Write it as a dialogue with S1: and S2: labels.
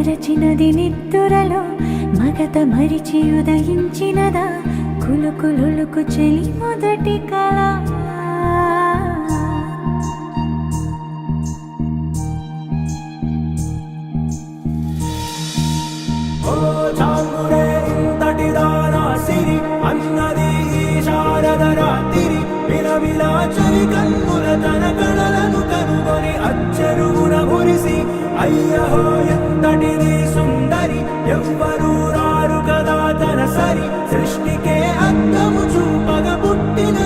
S1: మరచినది నిద్దురలో మగత మరిచి ఉదయించినదా కులుకులుకు చెలి మొదటి కళ
S2: అన్నది శారద రాత్రి విలవిలా చలి కన్నుల తన కళలను కనుగొని అచ్చరువున మురిసి అయ్యహో ఎంతటిది సుందరి ఎవ్వరూ రారు కదా తన సరి సృష్టికే అద్దము చూపగ పుట్టిన